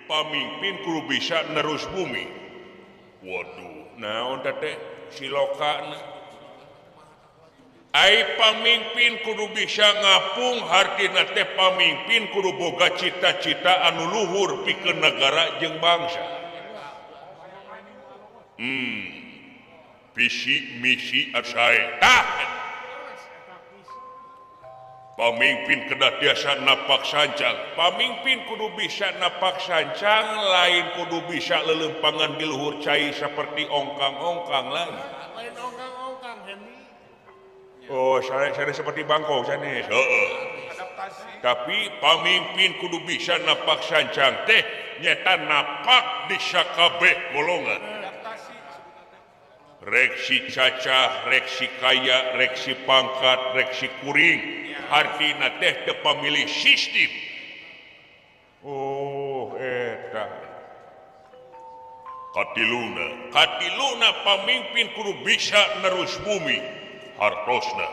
pamimpin kudu bisa nerus bumi. Waduh, naon teh silokana. Ai pamimpin kudu bisa ngapung hartina teh pamimpin kudu boga cita-cita anu luhur pikeun negara jeung bangsa. Visi misi asae tah pamimpin kedah tiasa napak sancang. Pamimpin kudu bisa napak sancang, lain kudu bisa lelempangan di luhur cai seperti ongkang-ongkang lain. Lain ongkang-ongkang, Henry. Oh, saya seperti bangkok sanes. Adaptasi. Tapi pamimpin kudu bisa napak sancang teh nyata napak di sakabeh golongan. Adaptasi. Reksi cacah, reksi kaya, reksi pangkat, reksi kuring. Artina teh teu pamilih sistem. Oh, eta. Katiluna pamimpin kudu bisa nerus bumi hartosna.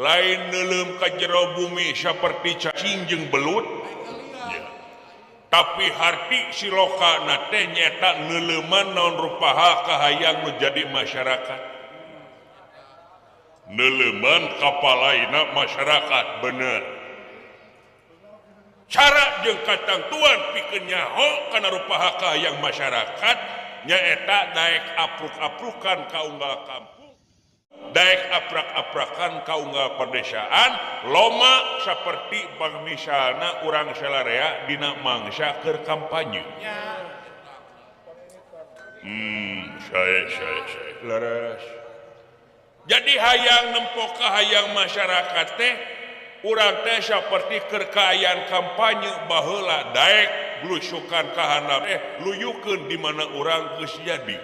Lain neulem ka jero bumi saperti cacing jeung belut. Ya. Tapi harti silokana teh nyata neuleuman naon rupaha kahayang nu jadi masyarakat. Neleman kapalaina masyarakat bener. Cara jeung katentuan pikeun nyaho kana rupaha kahayang masyarakat nyaeta daek apruk-aprukan ka unggal kampung, daek aprak-aprakan ka unggal perdesaan, loma saperti misalna urang salarea dina mangsa keur kampanye. Saya laras. Jadi hayang nempo kahayang masyarakat teh urang teh saperti kerkayaan kampanye baheula daek blusukan ka handap teh luyukeun di mana urang geus jadi.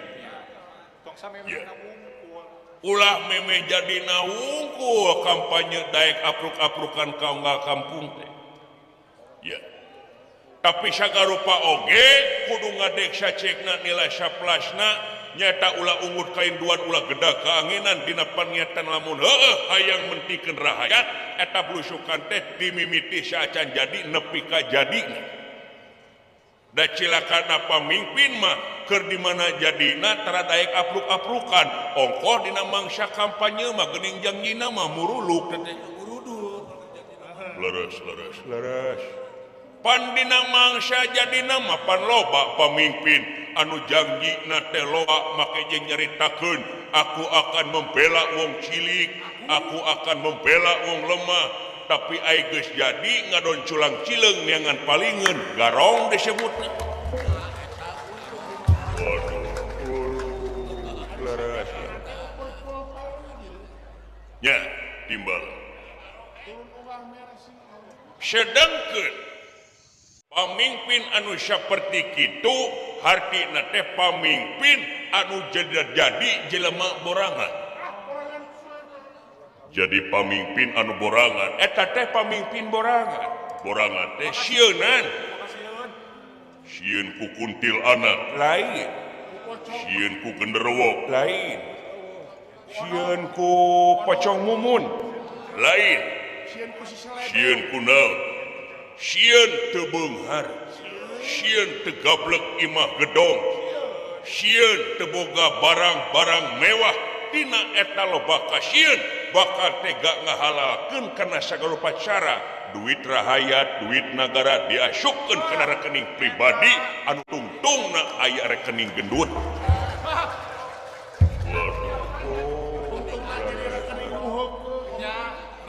Ulah memeh jadi nawungkul kampanye daek apruk-aprukan ka unggal kampung teh. Ya. Tapi sagarupa oge kudu ngadek sacekna nilai saplasna nyata ulah ungut kain duan ulah gedag keanginan dina paniatan lamun hayang mentikeun rakyat eta blusukan teh dimimiti saacan jadi nepi ka jadina. Da cilakana pamimpin mah keur di mana jadina tara daek apruk-aprukan ongkoh dina mangsa kampanye mah geuning janjina mah muruluk teh murudul. Leres. Pandina mangsa jadina mah pan loba pamimpin anu janjina teh loba make jeung nyaritakeun aku akan membela wong cilik, aku akan membela wong lemah, tapi ai geus jadi ngadon culang cileung neangan palingeun garong disebutna. Leres. Nya timbal. Sedengkeun pamimpin anu saperti kitu hartina teh pamimpin anu jadi jelema borangan. Jadi pamimpin anu borangan eta teh pamimpin borangan. Borangan teh sieunan. Sieun ku kuntil anak lain. Sieun ku genderuwo lain. Sieun ku pocong mumun lain. Sieun ku naon? Sieun teu beunghar, sieun teu gablek imah gedong, sieun teu boga barang-barang mewah tina eta loba ka sieun bakal tega ngahalalkeun kana sagala cara duit rahayat, duit nagara diasupkeun kana rekening pribadi anu tungtungna aya rekening gendut.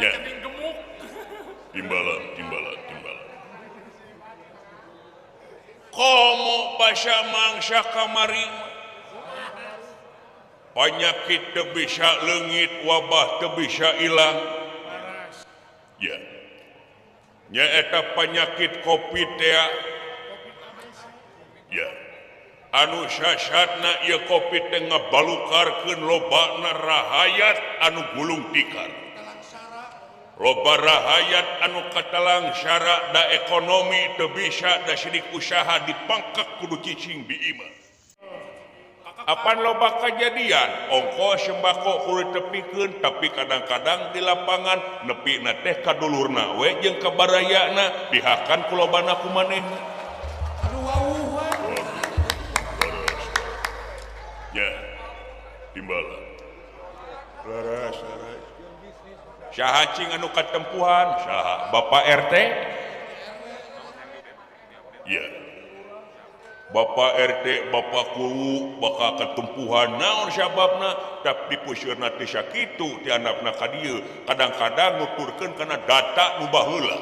Rekening gemuk. Timbalan. Komo basa mangsa kamari penyakit teu bisa leungit, wabah teu bisa ilang. Ya. Nya eta penyakit Covid teh. Ya. Anu sasatna ieu Covid teh ngabalukarkeun lobana rahayat anu gulung tikar. Loba rahayat anu katalang syara da ekonomi teu bisa da sidik usaha dipangkek kudu cicing di imah. Apan loba kejadian ongkos sembako kudu tepikeun tapi kadang-kadang di lapangan nepina teh ka dulurna we jeung ka barayana dihakan ku lobana ku manehna. saha cing anu katempuhan saha Bapak RT ya Bapak RT Bapak Guru bakal ketempuhan naon sababna tapi pusieurna teh sakitu ti andapna ka dieu kadang-kadang nuturkeun kana data nu baheula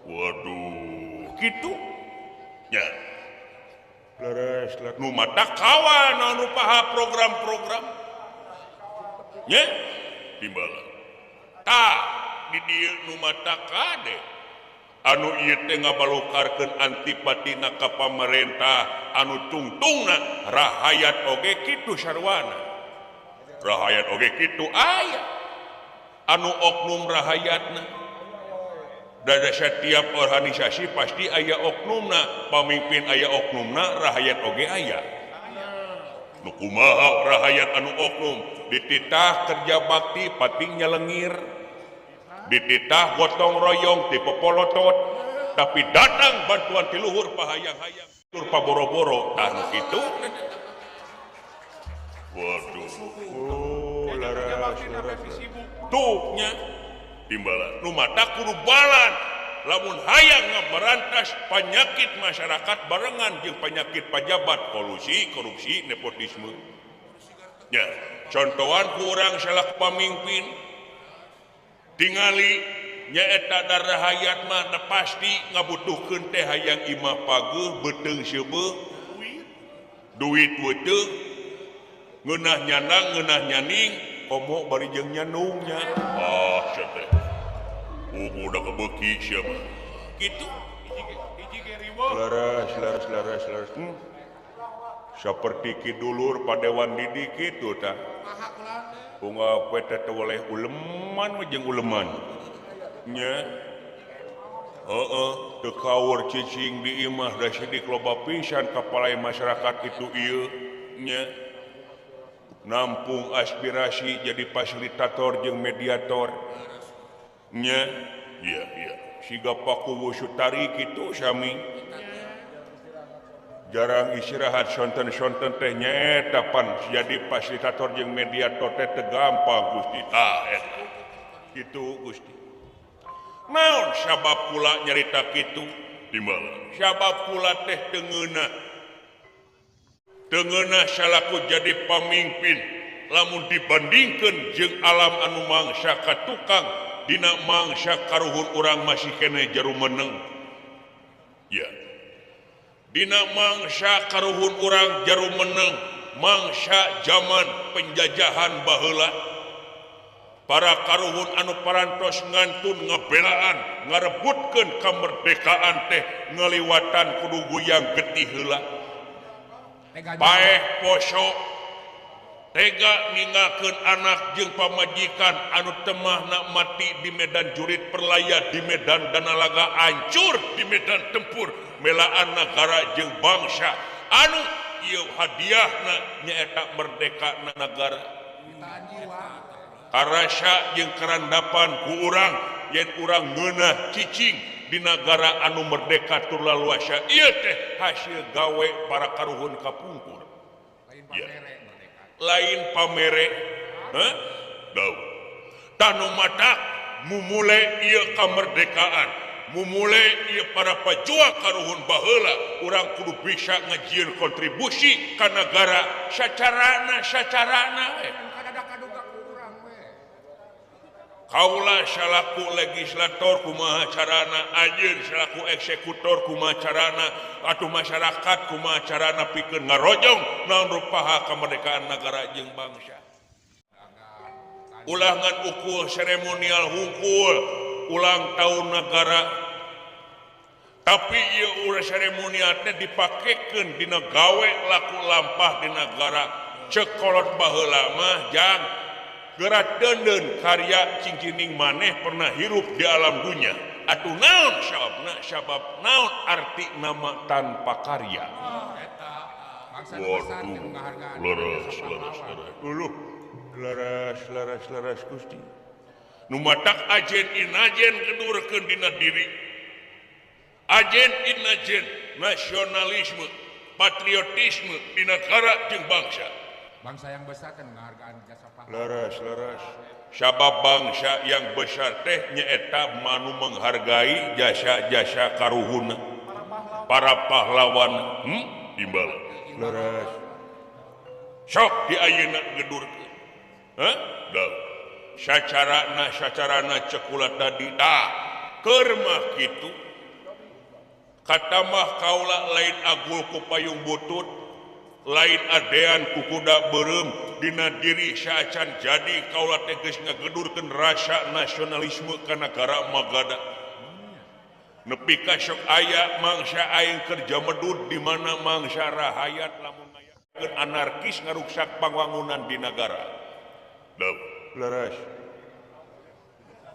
waduh kitu nya leres nu mata kawan anu paha program-program nya timbala tah di dieu nu mata kade anu ieu teh ngabalukarkeun antipatina ka pamarentah anu tungtungna rahayat oge kitu sarwana rahayat oge kitu aya anu oknum rahayatna da setiap organisasi pasti aya oknumna pamimpin aya oknumna rahayat oge aya nu kumaha rahayat anu oknum dititah kerja bakti patingnya lengir dititah gotong royong tipe polotot tapi datang bantuan ti luhur pahayang-hayang tur paboro-boro tah kitu waduh laras tuh nya timbala nu mata kudu balan lamun hayang ngaberantas penyakit masyarakat barengan jeung penyakit pejabat kolusi korupsi nepotisme nya contohan ku urang salak pamimpin tingali nyaeta darahayat mah pasti ngabutuhkeun teh hayang imah pageuh beuteung seubeuh duit beuteung ngeunah nyanang ngeunah nyaning komo bari jeung nyanungnya sia teh udah kebeuki sia mah kitu hiji ge riweuh laras saperti kidulur padewan didik kitu tah bunga pete oleh uleman jeung uleman nya teu kaur cicing di imah da sidik loba pisan kapalai masyarakat itu ieu nya nampung aspirasi jadi fasilitator jeung mediator nya iya siga Paku Wusutari kitu sami jarang istirahat sonten-sonten teh nyaeta pan jadi fasilitator jeung mediator teh teu gampang Gusti tah eta kitu Gusti naon sabab kula nyarita kitu timbala sabab kula teh teu ngeunah salaku jadi pamimpin lamun dibandingkeun jeung alam anu mangsa katukang dina mangsa karuhun urang masih keneh jarum meneng ya dina mangsa karuhun urang jarum meneng mangsa zaman penjajahan baheula para karuhun anu parantos ngantun ngabelaan ngarebutkeun kamerdekaan teh ngaliwatan kudu guyang getih heula paeh poso tega ninggalkeun anak jeung pamajikan anu temahna mati di medan jurit perlaya di medan danalaga hancur di medan tempur melaan negara jeung bangsa anu ieu hadiahna nyaeta merdeka negara karasa jeung kerandapan ku urang yen urang ngeunah cicing di negara anu merdeka tur laluasa ieu teh hasil gawe para karuhun kapungkur lain pamere daun tanu matak mumule ieu kamerdekaan mumule ieu para pejuang karuhun baheula urang kudu bisa ngajieun kontribusi ka negara sacarana kaula salaku legislator kumaha carana anjeun salaku eksekutor kumaha carana atuh masyarakat kumaha carana pikeun ngarojong naon rupaha kamerdekaan negara jeung bangsa ulangan ukul seremonial hungkul ulang tahun negara tapi ieu urang seremonial teh dipakekeun dina gawe laku lampah di negara ceuk kolot baheula mah jang gerak denden karya cingkining maneh pernah hirup di alam dunia atuh naon sabab naon arti nama tanpa karya leres Gusti nu matak ajen inajen kedurkeun dina diri ajen inajen nasionalisme patriotisme di negara jeung bangsa Bangsa yang besar kan menghargaan jasa pahlawan. Leres. Sabab bangsa yang besar teh nyaeta manu menghargai jasa-jasa karuhuna para pahlawan. Timbal. Leres. Sok di ayeuna gedurkeun. Hah? Da. Sacarana cekula tadi keur mah kitu. Kata mah kaula lain agul ku payung butut, lain adean ku kuda beureum dina diri saacan jadi kaula teh geus ngagedurkeun rasa nasionalisme ka nagara magada. Nepi ka sok aya mangsa aing kerja medud di mana mangsa rahayat lamun ngayakeun anarkis ngaruksak pangwangunan di negara. Deuh, leres.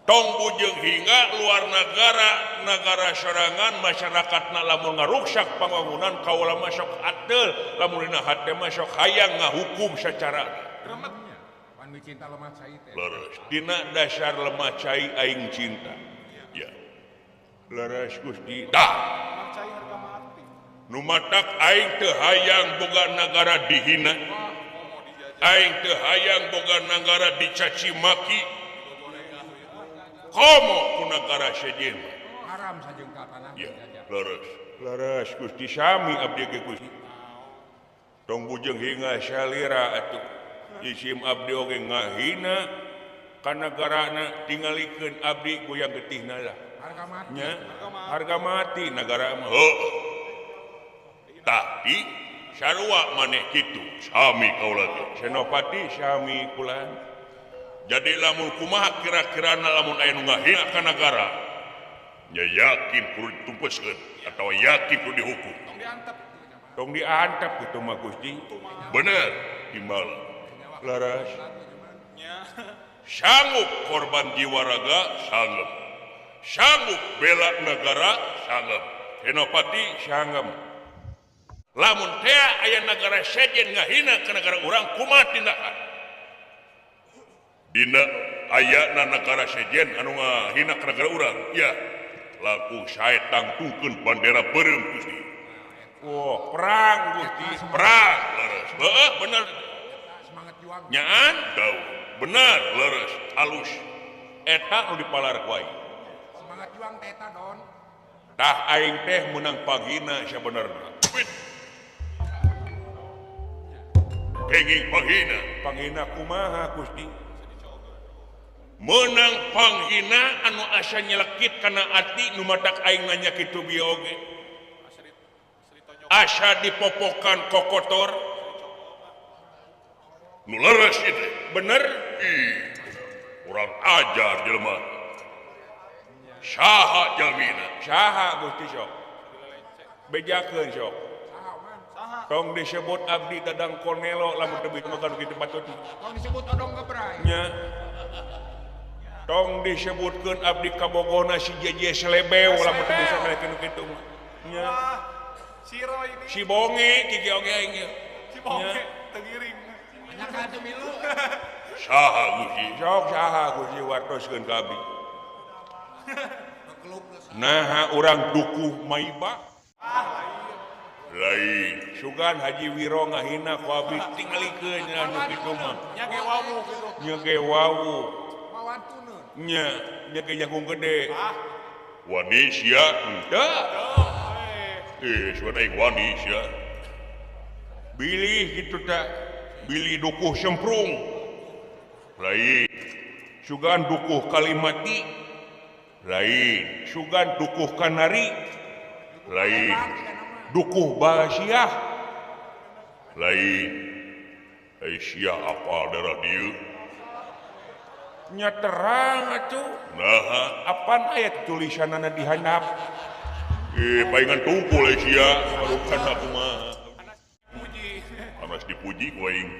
Tong bujeng hingga luar negara serangan masyarakatna lamun ngaruksak pangwangunan kaula masuk ateul lamun dina hate masuk hayang ngahukum secara Remetnya. Pan cinta lemah cai teh. leres. Dina dasar lemah cai aing cinta. Ya. Leres Gusti. Dah. Cai harga mati. Nu matak aing teu hayang boga nagara dihina. Aing teu hayang boga nagara dicaci maki. Komo ku nagara sejen. Haram sajeng ka tanah Ya, penjajah. leres Gusti sami abdi ge Gusti. Tong bujeng hinga salira atuh. Isim abdi oge ngahina ka nagarana tingalikeun abdi goyang getihna lah. Harga mati. Nya, harga mati negara mah. Heuh. Tapi sarua maneh kitu, sami kaula ge. Senopati sami kula. Jadi lamun kumaha kira-kirana lamun aya nu ngahina ka nagara, nya yakin kudu ditumpeskeun atawa yakin kudu dihukum. Tong diantep kitu mah Gusti. Bener, timbal. Laras. Sanggup korban jiwa raga, sanggup. Sanggup bela negara, sanggup. Senopati sanggup. Lamun teh aya nagara sejen ngahina ka negara urang kumaha tindakan? Dina ayana negara sejen anu ngahina ka negara urang, ya laku sae tangtungkeun bandera beureum Gusti. Wah, perang Gusti, perang leres. Heuh, bener. Semangat juang. Nyaan daun, bener leres, alus. Eta nu dipalarek wae. Semangat juang teta don. Tah aing teh menang pagina sabenerna. Kenging panghina kumaha Gusti? Menang panghina anu asa nyelekit kana ati nu matak aing nanya kitu bieu oge. Asa dipopokan kokotor. Nu leres itu, bener? Ih, urang ajar jelema. Saha jalmina? Saha Gusti sok? Bejakeun sok. Tong disebut abdi dadang Cornelo lamun teu makan kitu patut. Tong disebut odong gebrai. Nya. Tong disebutkeun abdi kabogona si Jeje Selebeu lamun teu bisa ngalekeun kitu mah. Nya. Si Roy ini. Si Bonge kiki oge aing ge. Si Bonge tegiring. Banyak ka teu milu. Saha Gusti? Sok saha Gusti wartoskeun ka abdi. Kekeluk geus. Nah, urang dukuh Maiba. Lain, sugan Haji Wiro ngahina ku abdi tingalikeun anu kitu mah. Nya ge wawu gitu. Nya ge wawu. Mawantuneun. Nya ge jagung gede. Wanisya henteu. Sugan aing wanisya. Bilih kitu teh. Bilih dukuh semprung. Lain. Sugan dukuh Kalimati. Lain. Sugan dukuh Kanari. Lain. Dukuh Basiah. Lain. Aisyah apa darah dieu? Nya terang atuh. Nah, apaan ayat tulisanana di handap? Paingan tungkul Aisyah, marukan aku mah. Puji. Panas dipuji ku aing.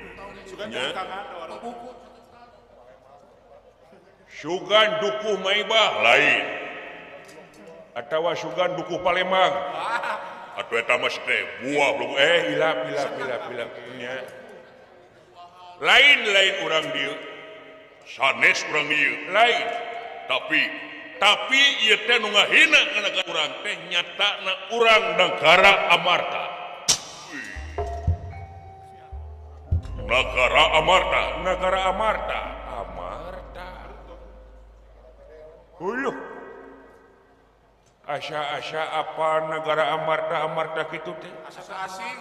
Sugan Nya. tangan orang. Buku. Sugan dukuh Maibah lain. Atawa sugan dukuh Palembang. Atuh eta mah teh buah belum hilap. Nya. Lain urang dieu. Sanes urang dieu lain. Tapi ieu teh nu ngahina ka negara urang teh nyatana urang negara Amarta. Negara Amarta. Negara Amarta. Amarta. Uluh. Asa-asa apa negara Amarta kitu teh? Asa asing.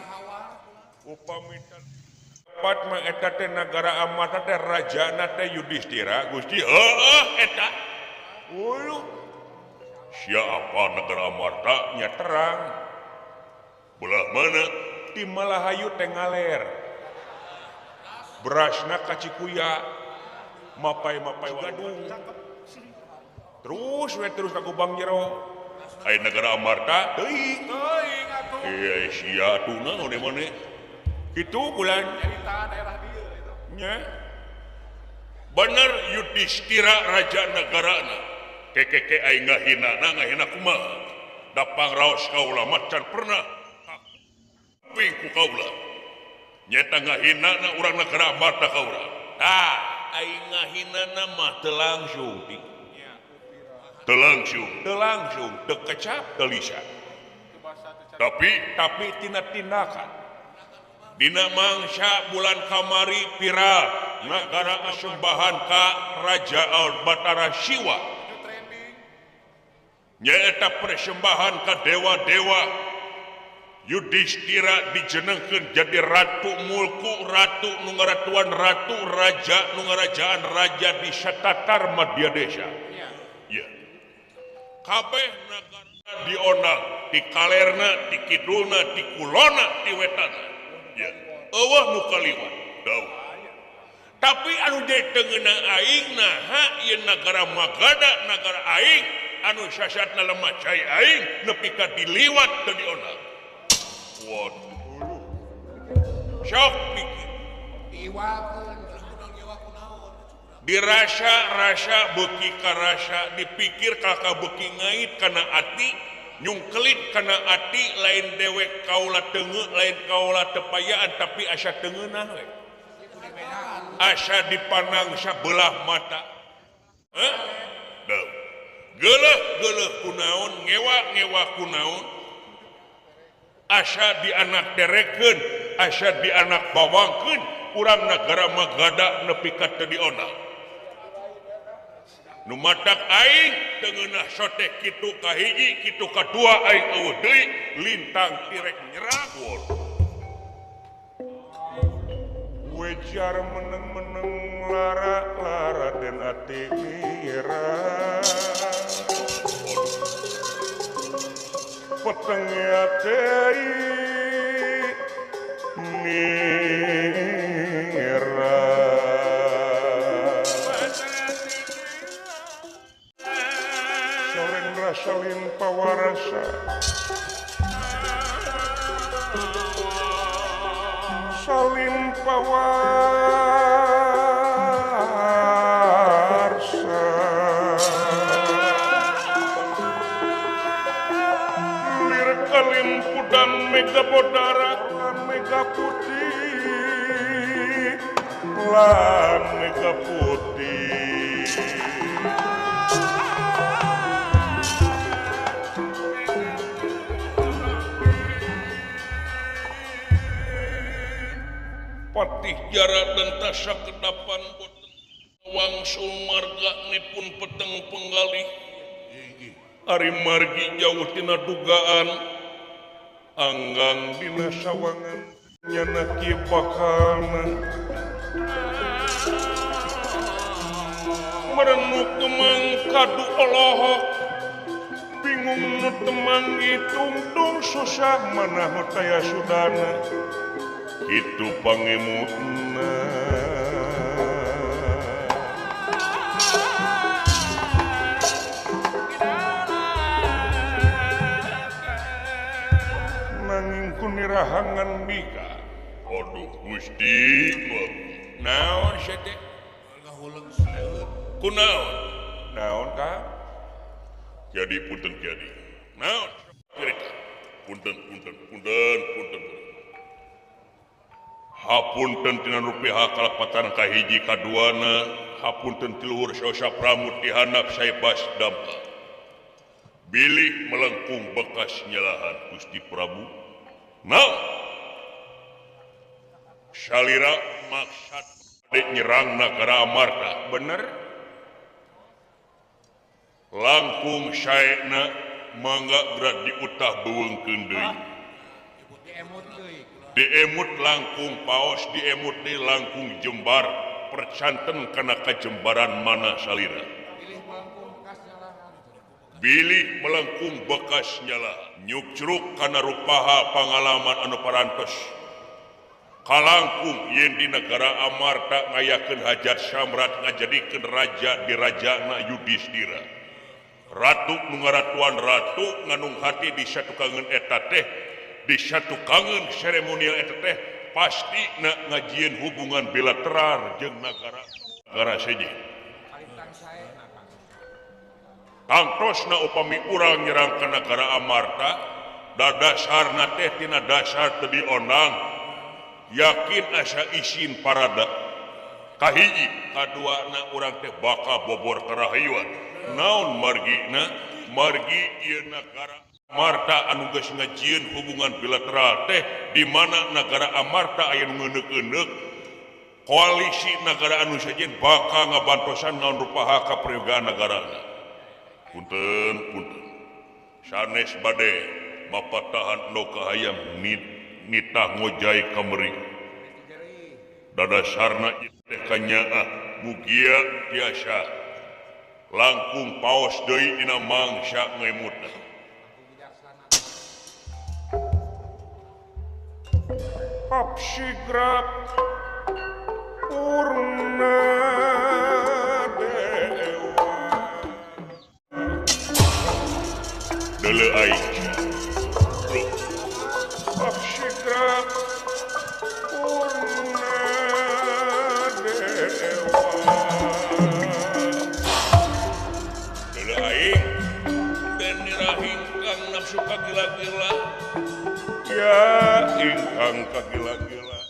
Upami dapat mah eta teh negara Amarta teh rajana teh Yudhistira, Gusti. Heeh, eta. Uluh. Siapa negara Amarta? Nya terang. Belah mana? Di Malahayu teh ngaler. Berasna ka Cikuya. Mapai-mapai Gadung. Terus ka Gubang Jero. Ai negara Amarta? Teuing. Teuing atuh. Iya, sia tuna ode mana? Kitu bulan. Cerita daerah dia itu. Nya. Bener Yudhistira raja negarana. Kekeke aing ngahina kumaha. Dapang raos kaula macan pernah. Ping ku kaula. Nyata ngahinana urang negara Amarta kaula. Tah, aing ngahinana mah teu langsung. Teu langsung. Teu langsung, teu kecap, teu lisan. Tapi tina tindakan. Dina mangsa bulan kamari viral negara asembahan ka Raja Batara Siwa. Itu trending. Nyaeta persembahan ka dewa-dewa. Yudhistira dijenengkeun jadi ratu mulku, ratu nu ngaratuan ratu, raja nu ngarajaan raja di Satatar Madya Desa. Ya. Kabeh negara dionang, di kalerna, di kidulna, di kulona, di wetana. Ya. Eueuh nu kaliwat. Daun. Tapi anu jadi teungeuna aing naha ieu negara Magada, negara aing anu sasatna lemah cai aing nepi ka diliwat teu dionang. Waduh. Sok pikir. Iwakeun. Dirasa-rasa beuki ka rasa, dipikir ka beuki ngait kana ati, nyungkelit kana ati lain dewek kaula teungeu, lain kaula tepayaan tapi asa teungeunah we. Asa dipandang sabelah mata. Heh? Daun. Geuleuh kunaon, ngewa kunaon. Asa dianak derekeun, asa dianak bawangkeun, urang negara Magada nepi ka teu dionang. Nu matak aing teungeunah sotek kitu kahiji, kitu kadua aing eueuh deui lintang tirek nyerang. Wejar meneng-meneng lara dan ati mira. Petengnya teh nira. Soreng rasa limpah warasa. Salim pawarsa. Lir kalimpu dan mega bodara lan mega putih lan mega putih. Patih jarak dan tasa kedapan boten wangsul marga nipun peteng penggalih. Ari margi jauh tina dugaan anggang dina sawangan nyana kieu bakalna. Merenuk kemang kadu olohok bingung nu temanggi tungtung susah manah taya sudana. Itu pangemuna nanging kunirahangan bika. Aduh, Gusti. Naon sete? Kunaon? Naon ka? Jadi punten jadi. Naon? Cerita. Punten. Hapunten tina rupiah kalapatan kahiji kaduana, hapunten tiluhur saosa pramut dihandap saya bas dampa. Bilih melengkung bekas nyalahan Gusti Prabu. Nah, salira maksud nyerang negara Amarta bener langkung syaekna mangga gerak diutah beuweungkeun deui diemut langkung paos diemut di langkung jembar percanten kana kajembaran mana salira bilih melengkung bekas nyala nyukcruk kana rupaha pangalaman anu parantos kalangkung yen di negara Amarta ngayakeun hajat Syamrat ngajadikeun raja di rajana Yudhistira ratu nu ngaratuan ratu nganung hati di satukangeun eta teh di satukangeun seremonial eta teh pasti ngajieun hubungan bilateral jeung negara seje tangtosna upami urang nyerang ka negara Amarta dadasarna teh tina dasar teu diondang yakin asa isin parada kahiji kaduana urang teh bakal bobor karahayuan naon margi ieu negara Amarta anu geus ngajieun hubungan bilateral teh di mana negara Amarta aya nu ngeuneuk-euneuk koalisi negara anu sajen bakal ngabantosan naon rupaha kaprayogaan negarana punten sanes bade mapatahan no kahayam nitah ngojai kameri dadasarna teh kanyaah mugia tiasa langkung paos deui dina mangsa ngemutna Apsigrap purna dele aing Apsigrap purna dewa dele aing dan nirahing kang nafsu kagila-gila ya ingkang kagila-gila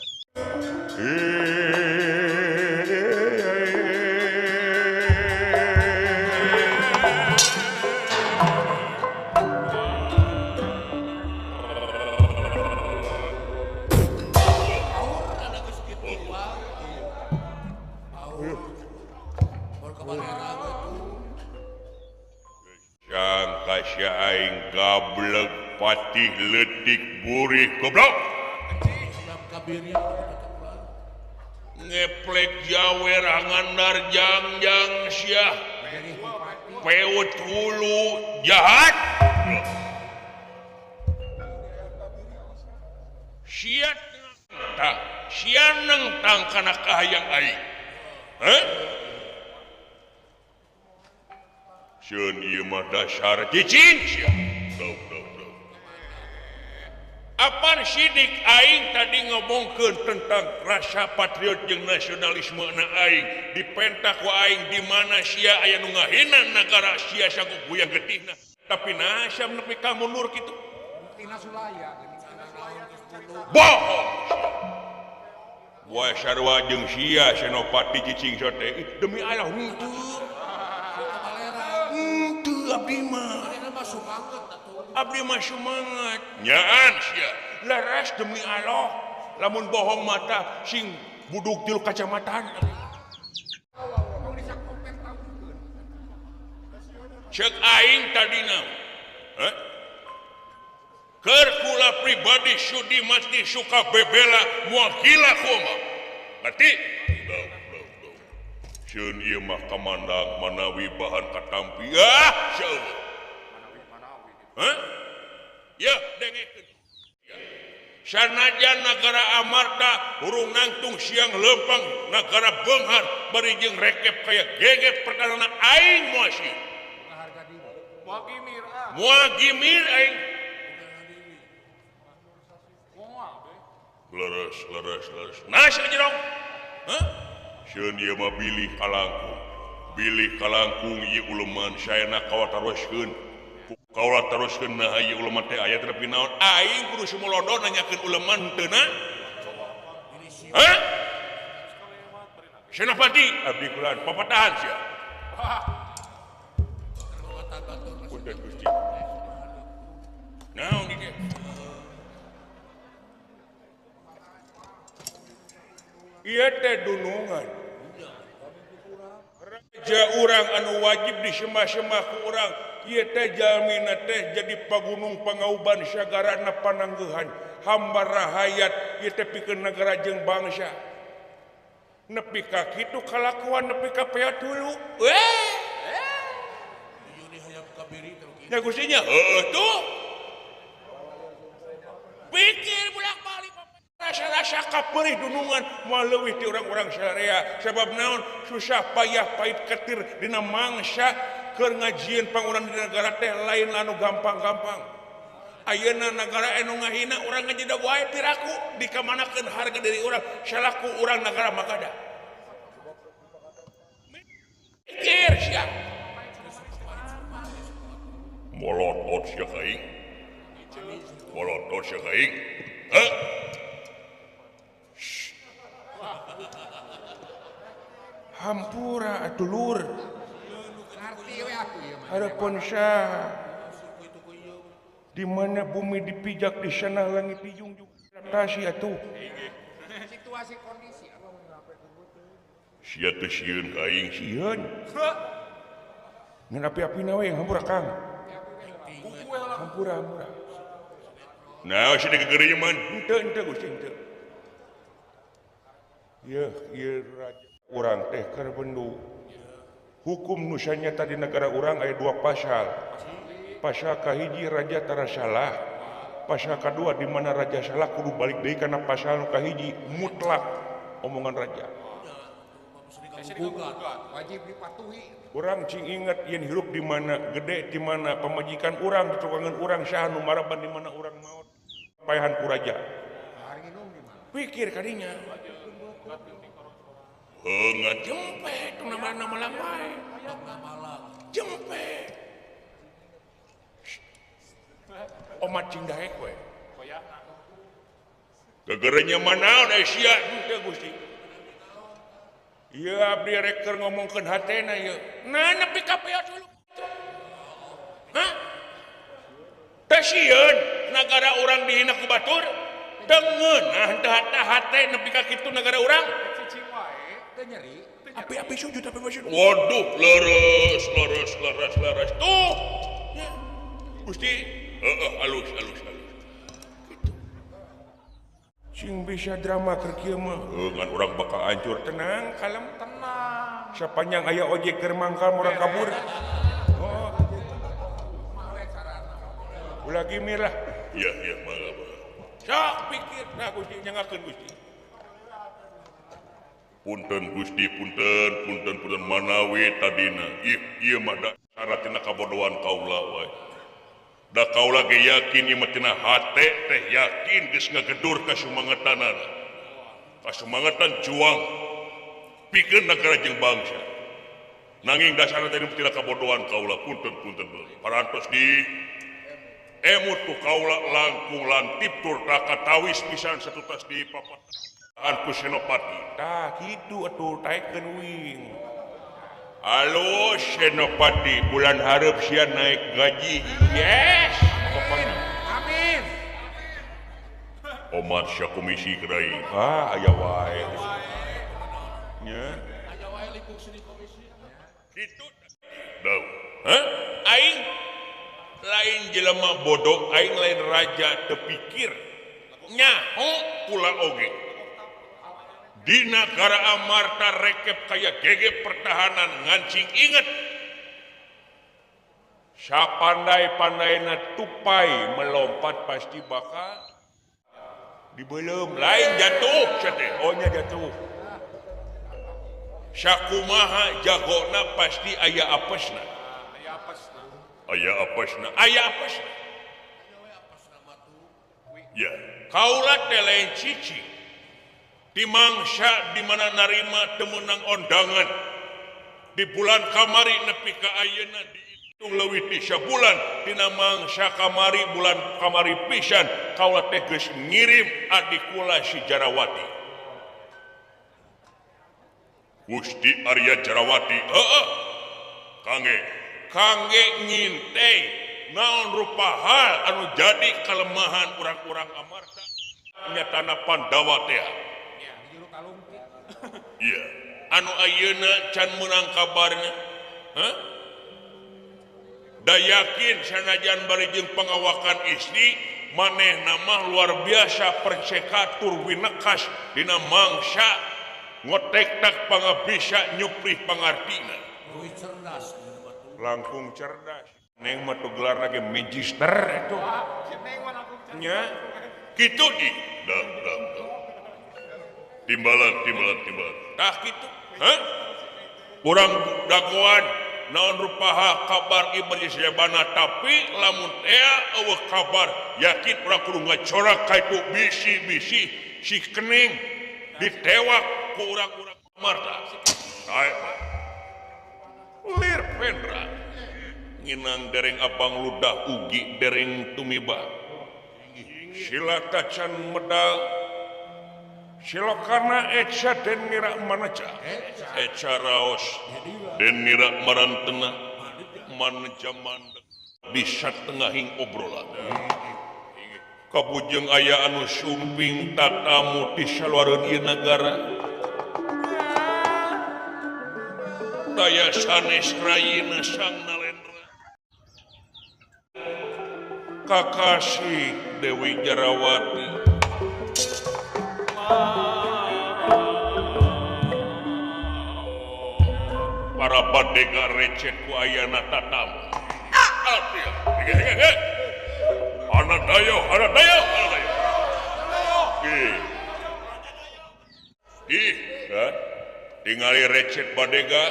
Sang kasya aing gablek patih letik burih goblok ngeplek jawer ngandar jangjang syah pewut hulu jahat sianang tang kana kahayang aing Seun ieu mah dasar cicing sia. Apan sidik aing tadi ngomongkeun tentang rasa patriot jeung nasionalisme na aing dipentak ku aing di mana sia aya nu ngahina negara sia saguk buyang getihna. Tapi nah sia nepi ka mundur kitu. Tina sulaya. Bohong. Wa sarua jeung sia senopati cicing sote demi Allah henteu. Abdi mah semangat nyaan sia laras demi Allah lamun bohong mata sing buduk tilu kacamatan cek aing tadina keur kula pribadi sudi mati suka bebela moal gila koma ngerti Seun ieu mah kamandang manawi bahan katampi syauh ya dengekeun sanajan negara Amarta urung nangtung siang lempang negara beunghar bari jeung rekep kaya gegep perkarana aing moal sih moal gimir aing leres nah sajerong Seun ieu mah bilih kalangkung ieu uleman saena kawataroskeun kaulah teruskeun nah ieu ulama teh aya tapi naon aing kudu sumolondo nanyakeun uleman henteu na Senopati abdi kula papatahan sia punten Gusti naon ieu ieu teh dunungan raja urang anu wajib disemah-semah ku urang ieu teh jalmina teh jadi pagunung pangauban sagarana pananggehan hamba rahayat ieu teh pikeun nagara jeung bangsa nepi ka kitu kalakuan nepi ka peot hulu nya gustinya tuh pikir bolak-balik rasa-rasa kaperih dunungan moal leuwih ti urang-urang syariah sabab naon susah payah pait ketir dina mangsa keur ngajieun panguran di negara teh lain anu gampang-gampang ayeuna negara anu ngahina urang ngajida wae tiraku dikamanakeun harga diri urang salaku urang negara makada mikir sia molotot sia kaing molotot sia kaing hampura atuh lur Ngerti we aku ya mah. hareupeun saha di mana bumi dipijak di sana langit dijunjung adaptasi atuh Situasi kondisi apa sia teh sieun ka aing sieun ngan api-apina we hampura kang hampura nah si degeureun man henteu Gusti henteu ieu raja urang teh keur bendu hukum nu sanyata di negara urang aya 2 pasal pasal kahiji raja tara salah pasal kedua di mana raja salah kudu balik deui kana pasal nu kahiji mutlak omongan raja wajib dipatuhi. urang cing inget yen hirup di mana gede di mana pamajikan urang tukangan urang saha nu maraban di mana urang maot payahan ku raja Hari nginum di mana? pikir kadinya heungat jempe itu nama-nama lamai jempe omat cing daek we gegerenya manaon sia henteu Gusti ieu abdi rek keur ngomongkeun hatena ieu nah nepi ka peot hulu hah teh sieun nagara urang dihina ku batur tengeun nah henteu hate nepi ka kitu negara urang Cicing wae. Teu nyeri. api sujud waduh leres tuh ya. Gusti halus gitu. Sing bisa drama keur kieu mah ngan urang bakal hancur tenang kalem Tenang. sapanjang aya ojek keur mangkal urang kabur oh ulah gimi lah iya malah sok pikir nah Gusti nyangakeun Gusti punten Gusti punten manawi tadina ieu mah da syarat kabodohan kaula wae da kaula ge yakin ieu mah tina hate teh yakin geus ngagedur ka sumangetanana ka sumangatan juang pikeun negara jeung bangsa nanging dasarna teh tina kabodohan kaula punten parantos di emut tu kaula langkung lantip tur takatawis pisan satutas di papat ku Senopati tah kitu atuh taekeun wing halo Senopati bulan hareup sia naik gaji yes pokona Amin. Omar sia komisi kerai aya wae nya aya wae lipung seni komisi kitu daw aing lain jelema bodoh aing lain raja teu pikir nyaho kula oge di negara Amarta rekep kaya gege pertahanan ngancing inget sapandai-pandaina tupai melompat pasti bakal dibelum lain jatuh cete ohnya jatuh sakumaha jagona pasti aya apesna aya apesna ya kaulah teh lain cici di mangsa di mana narima temenang ondangan di bulan kamari nepi ka ayeuna dihitung leuwih ti sabulan dina mangsa kamari bulan kamari pisan kaula teh geus ngirim adik kula si Jarawati Gusti Arya Jarawati kangge ngintei naon rupa hal anu jadi kelemahan urang-urang Amarta nyatana Pandawa teh Iya. Anu ayeuna can menang kabarnya. Hah? Da yakin sanajan bari jeung pengawakan istri maneh nama luar biasa persekatur winekas dina mangsa ngotek tak pangabisa nyuprih pangartina. Luwih cerdas. Langkung cerdas. Neng mah tuh gelar lagi magister itu. Nya, gitu di. Dah. Timbalan. Tah gitu. Hah? Kurang dagoan. Naon rupaha kabar ibadah sebana tapi lamun ea eueuh kabar yakin urang kudu ngacorak ka itu bisi-bisi si kening ditewak ku urang-urang marta. Sae lir pendra nginang dereng abang ludah ugi dereng tumiba sila tacan medal silokana eca den nira manaca eca raos den nira marantena manaca mandek di satengahing obrolan kabujeng aya anu sumping tatamu di saluareun ieu nagara daya sanes rayina sang nalendra kakasih Dewi Jarawati para badega recet ku ayana tatamu anak dayo kan tingali recet badega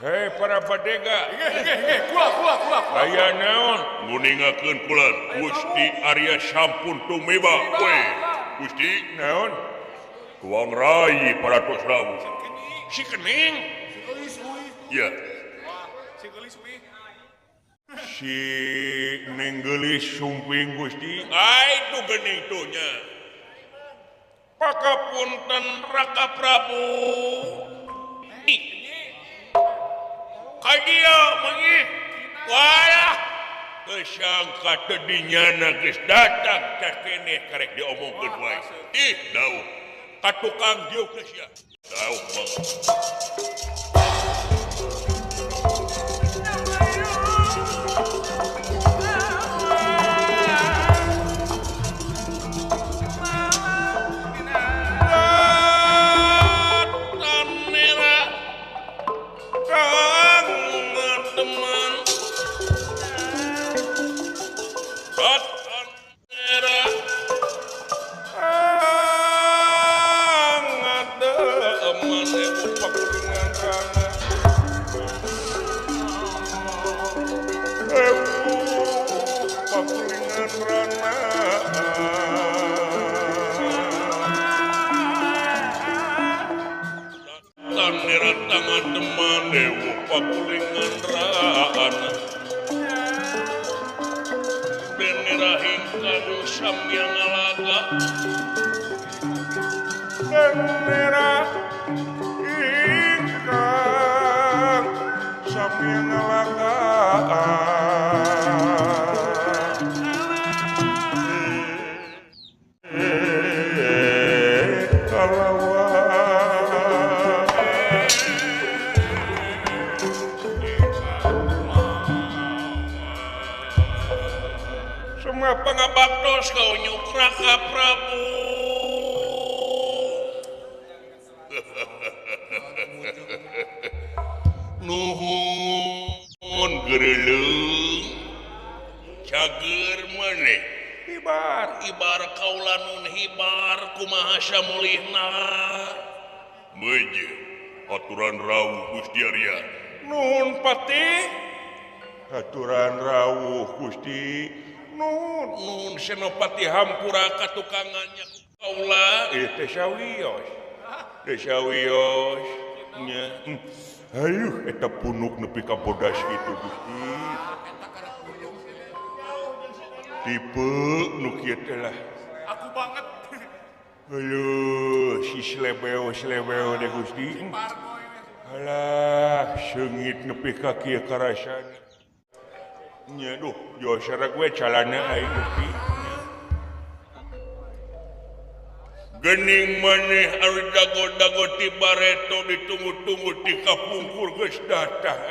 hei para badega aya naon nguningakeun kulan Gusti Arya sampun tumiba we Gusti naon tuang rai para tos rawu si kening ya si neng geulis sumping Gusti ai tu geuning tu nya pakapunten Raka Prabu kadia mangih wayah kesangka tedinyana geus datang cakeneh karek diomongkeun wae ih daun ka tukang diuk geus ya daun mangga semua pangabaktos kau nyuk Raka Prabu nuhun gereuleuh cager maneh ibar kaula nun hibar kumaha samulihna meuje aturan rawuh Gusti Arya nuhun pati aturan rawuh Gusti nun senopati hampura katukangannya kaula teh sawios nya hayuh eta punuk nepi ka bodas kitu Gusti tipe nu kieu teh lah Aku banget. hayuh si slebeo deh Gusti alah seungit nepi ka kieu karasana nya duh yo sareng we calana aing Gusti gening maneh ari dago-dago ti bareto ditunggu-tunggu ti kapungkur geus datang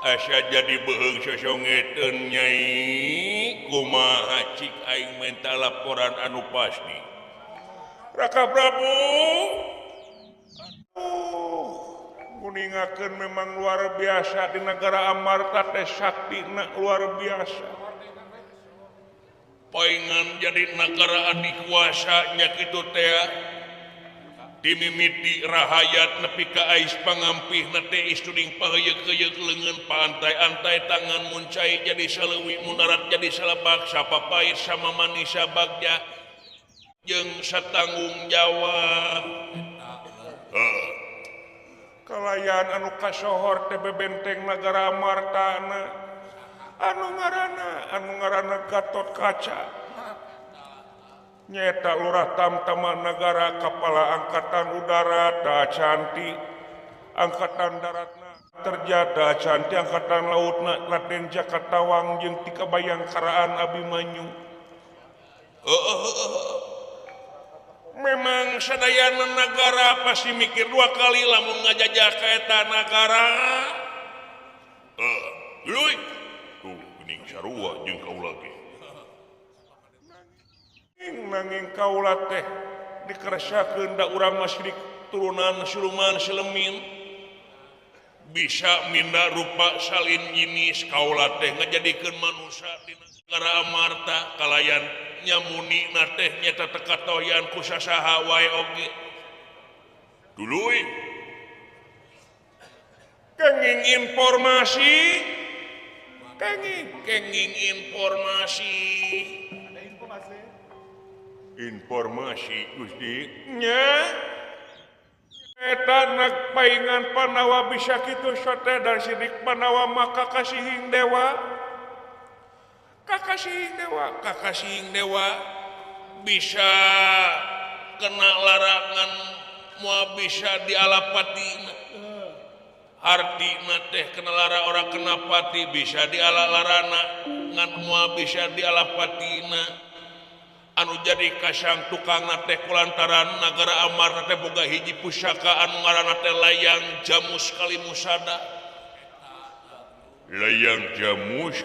asa jadi beheung sosongeteun nyai kumaha cik aing minta laporan anu pasti Raka Prabu kuningakeun memang luar biasa di negara Amarta teh saktina luar biasa paingan jadi negara adikuasa nya kitu teh dimimiti rahayat nepi ka ais pangampihna teh istuding paheyeuk-heyeuk leungeun paantai-antai tangan muncai jadi saleuwi munarat jadi salebak sapapait sama manisa bagja jeung satanggung jawab kalayan anu kasohor teh bebenteng negara Amartana anu ngaranna Gatot Kaca nyata lurah tamtama negara kepala angkatan udara da cantik angkatan daratna terjada cantik angkatan lautna Raden Jakatawang jeung ti Kabayangkaraan Abimanyu memang sadayana negara pasti mikir dua kali lamun ngajajah ka eta negara luy tuh geuning sarua jeung kaula ge nanging kaula teh dikeresakeun da urang masih turunan siluman silemin bisa minda rupa salin jinis kaula teh ngajadikeun manusia di negara Amarta kalayan nyamuni na teh nyata tekatoyan ku sasaha wae oge duluy kenging informasi Gusti nya eta nak paingan Panawa bisa kitu sote dan sidik Panawa maka kakasihing dewa bisa kena larangan moal bisa dialapatina artina teh kena lara orang kena pati bisa diala-larana ngan moal bisa dialapatina anu jadi kasang tukangna teh kulantaran negara Amarta teh boga hiji pusaka anu ngaranna teh Layang Jamus Kalimusada Layang Jamus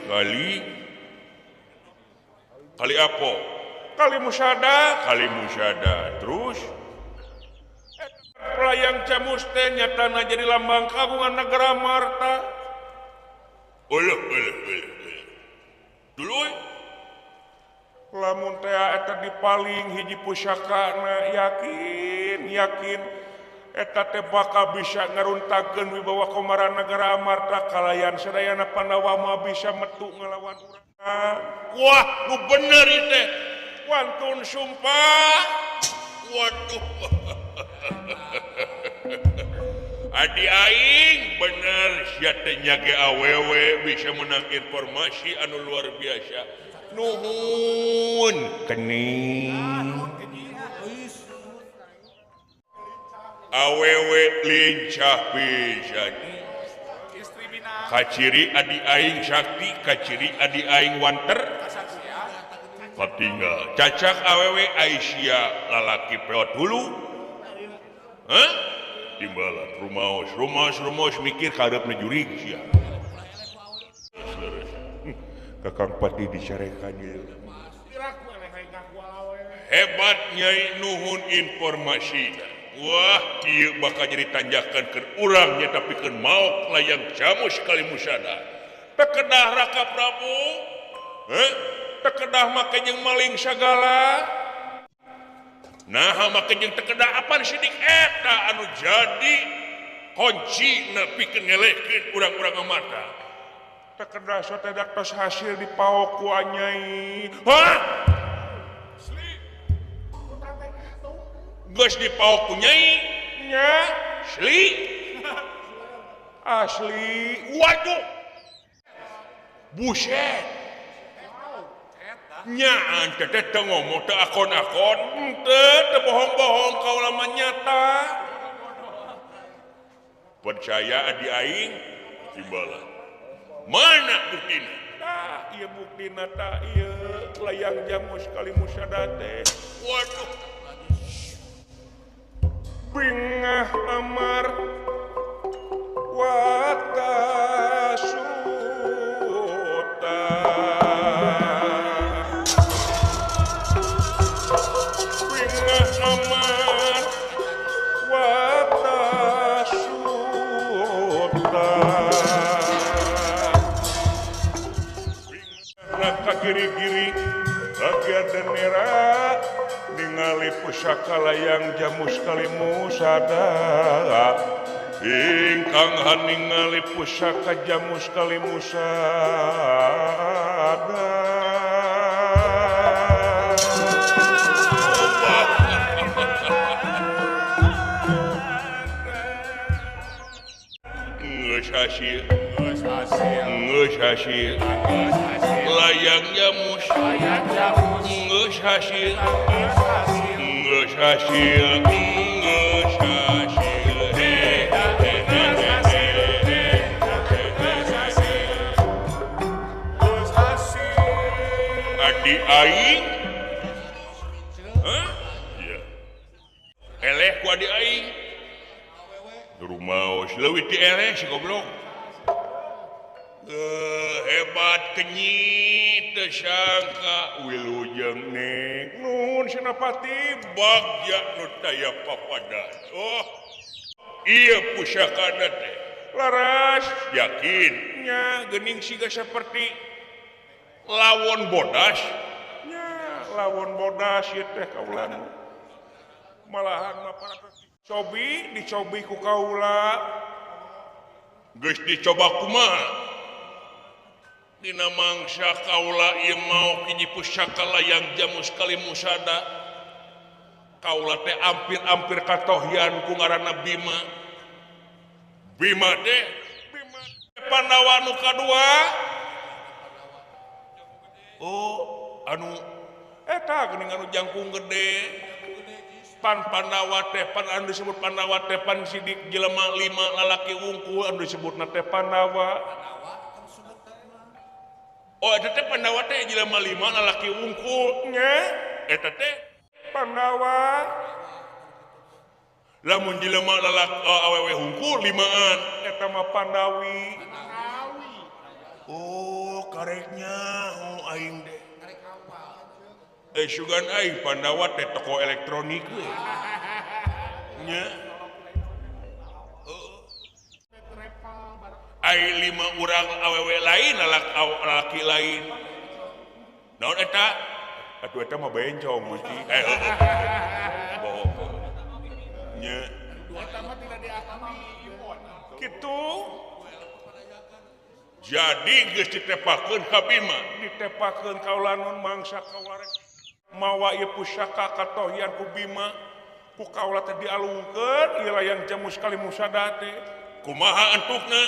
Kali apa? Kalimusada terus Layang Jamus teh nyatana jadi lambang kagungan negara Amarta duluy lamun teh eta dipaling hiji pusakana yakin eta teh bakal bisa ngaruntakeun wibawa komaran negara Amarta kalayan sadayana Pandawa mah bisa metu ngelawan urang wah nu bener ieu teh wantun sumpah waduh adi aing bener sia teh nyage awewe bisa menang informasi anu luar biasa nuhun kening awewe lincah pisan kaciri adi aing sakti kaciri adi aing wanter katinggal cacak awewe Aisyah lalaki peot hulu timbalan rumaos mikir kareupna jurig sia Kakang Pati dicarekan ieu hebat Nyai nuhun informasi wah ieu bakal jadi tanjakan ke urang nya tapi keun maok Layang Jamus Kalimusada teu kedah Raka Prabu teu kedah make jeung maling sagala nah make jeung teu kedah apan sidik eta anu jadi kuncina pikeun ngelehkeun urang-urang Amarta teu kedah sote tos hasil dipaok ku Nyai geus dipaok ku Nyai nya asli waduh buset nyaan teh teu ngomong teu akon-akon teu bohong-bohong kaula mah nyata percaya adi aing timbalan mana buktina ieu buktina tah ieu Layang Jamus Kalimusada teh waduh Bingah amar watasuta Bingah amar watasuta Bingah kiri-kiri lagi ada nera ningali pusaka layang jamu sekali musada ingkang ningali pusaka jamu sekali musada geus hasil layang jamus geus hasil Adi aing iya eleh ku adi aing rumah leuwih ti eleh si goblok hebat kenyit tersangka wilujeng nek nun senapati bagja nu daya papadan oh iya pusakana teh laras yakin nya geuning siga saperti lawon bodas nya lawon bodas ieu teh kaula malahan mah para dicobi ku kaula geus dicoba kumaha dina mangsa kaula ieu mau hiji pusaka layang jamu sekali musada kaula teh ampir katohyan ku ngaranna Bima teh Pandawa nu kadua oh anu eta geuning anu jangkung gede Pandawa teh anu disebut Pandawa teh pan sidik jelema 5 lalaki wungkul anu disebutna teh Pandawa oh eta teh Pandawa teh jelema 5 lalaki wungkul nya eta teh Pandawa lamun jelema lalaki awewe wungkul 5an eta mah Pandawi oh kareknya oh aing deh sugan aing Pandawa teh toko elektronik nya ai 5 urang awewe lain lalaki lain naon eta atuh eta mah bencong Gusti bohong nya Eta mah tidak diakui. kitu jadi geus ditepakeun ka Bima ditepakeun kaula nun mangsa kawarek mawa ieu pusaka katohyan ku Bima ku kaula teh dialungkeun ieu layang jamu sekali musada teh kumaha antukna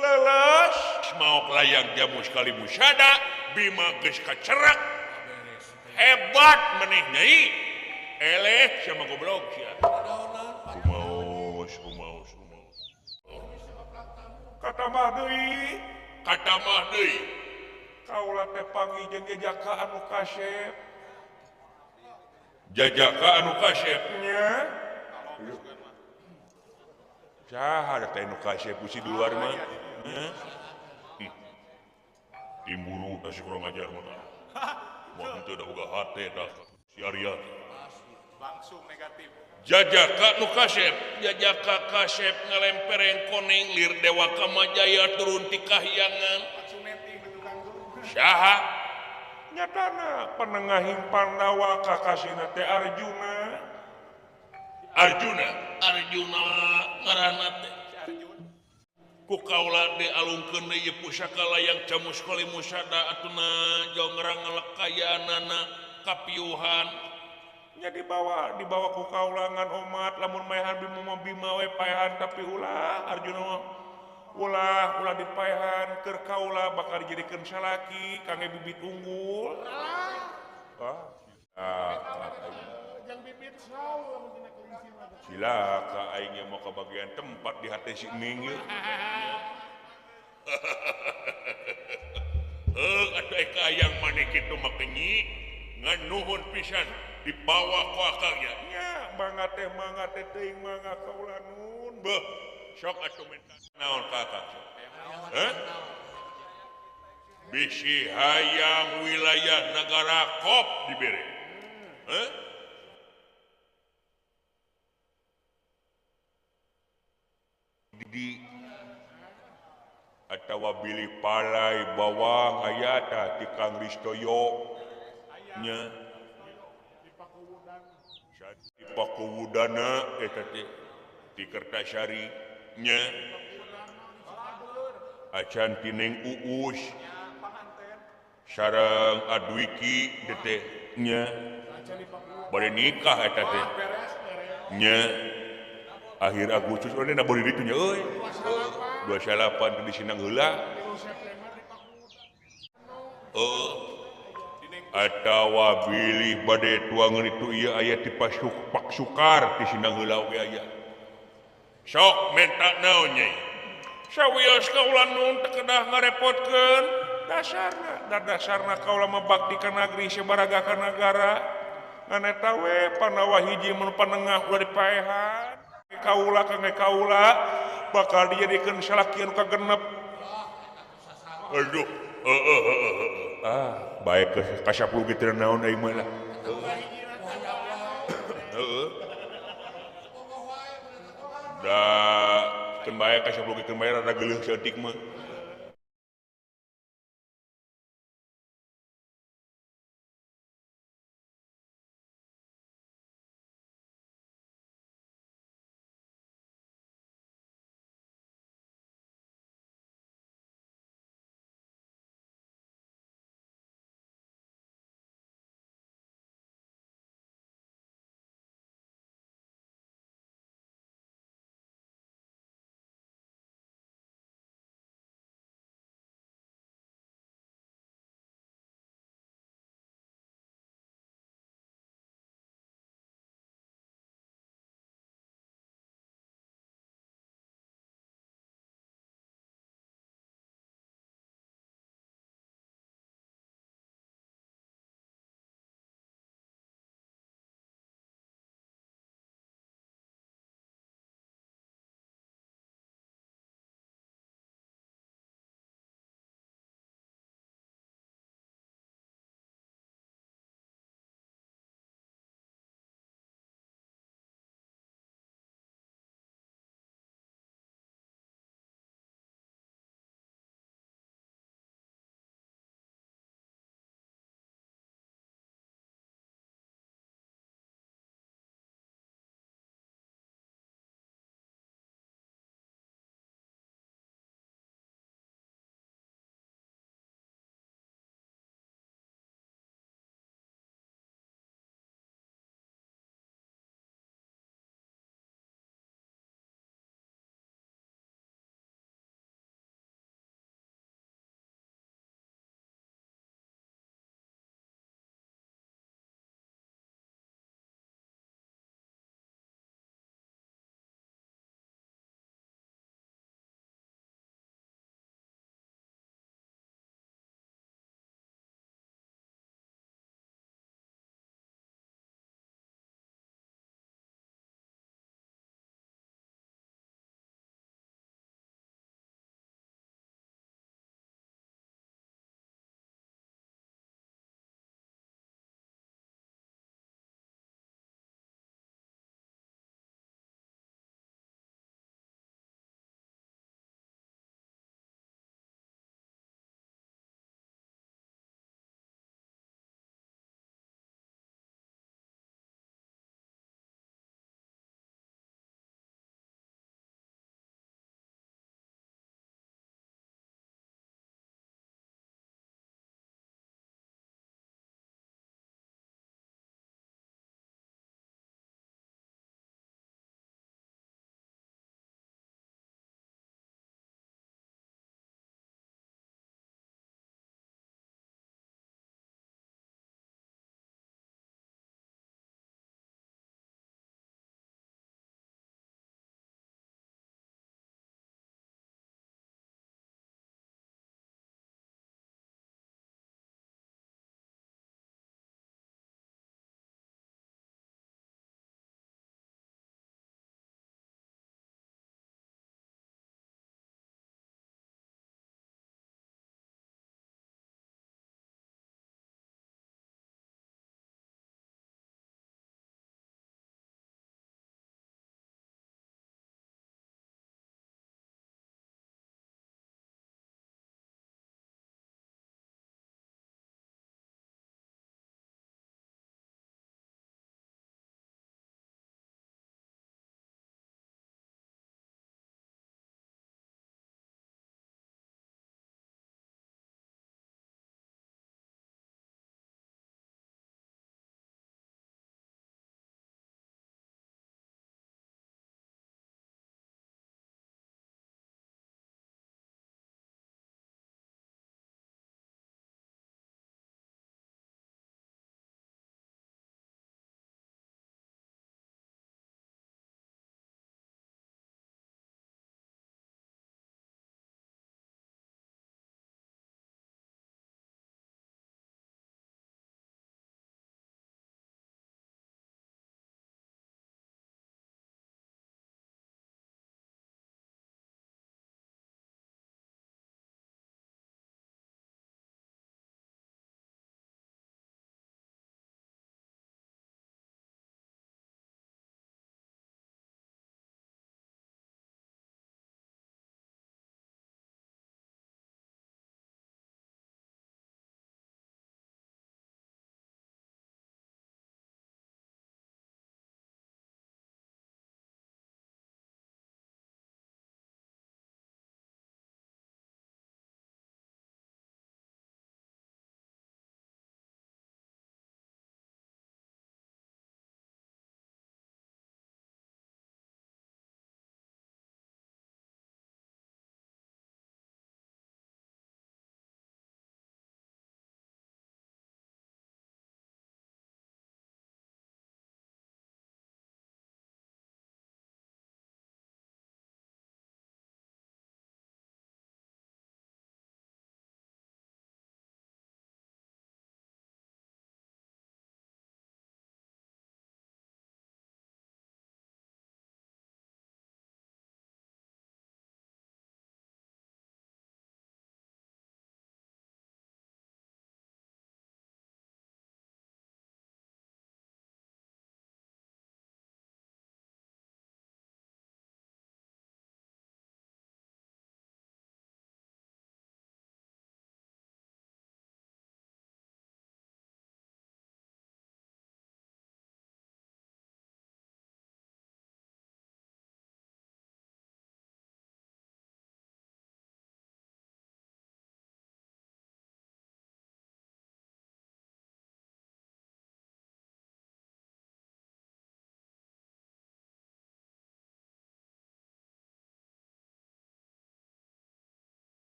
leles mau layang jamu sekali musada Bima geus kacerak hebat maneh nyai eleh sama goblok sia kumaos kata mah deui kaula teh panggih jeung jajaka anu kasep nya saha da teh anu kasep pusi di luar mah timburu da si kurang ajar mah moh teu da boga hate da si Arya langsung negatif. jajaka nu kasep jajaka kasep ngalempereng koneng lir dewa kamajaya turun ti kahyangan Langsung netting di tukang guru. saha nyatana penengahing Pandawa kakasina teh Arjuna ngaranna teh ku kaula dialungkeun ieu pusaka layang jamu sekali musada atuna jongrang ngalekayanana kapiuhan nya dibawa ku kaula ngan umat lamun maehan Bima we paehan tapi ulah Arjuna ulah dipaehan keur kaula bakal dijadikeun salaki kangge bibit unggul Jang bibit saw lamun dina kelinci mah. silaka aing mau ke bagian tempat di hati si Ning ieu atuh kayang maneh kitu makenyi ngan nuhun pisan dibawa ku akarnya nya mangga teh teuing mangga kaula nun beuh sok atuh minta naon kakak bisi hayang wilayah negara kop dibere di atawa bilih palai bawang ayata ti Kang Ristoyo nya di Pakuwudana eta teh di Kertasari nya acan ti Neng Uus sareng Adwiki teh nya bade nikah eta teh nya akhir Agustus orangnya nabori ditu nya euy 28 di Sinang heula atawa bilih bade tuangan itu ieu aya ti Pak Sukar di Sinang heula oge aya sok menta naon nyai sawios kaula nun teu kedah ngarepotkeun dasarna kaula mah bakti ka nagri sabaraga ka negara ngan eta we panawa hiji mun panengah ulah dipaehan kaula bakal dijadikeun salaki anu kagenep aduh baik ka 10 kitu naon aing mah lah da keun bae ka 10 kitu bae rada geuleuh saeutik mah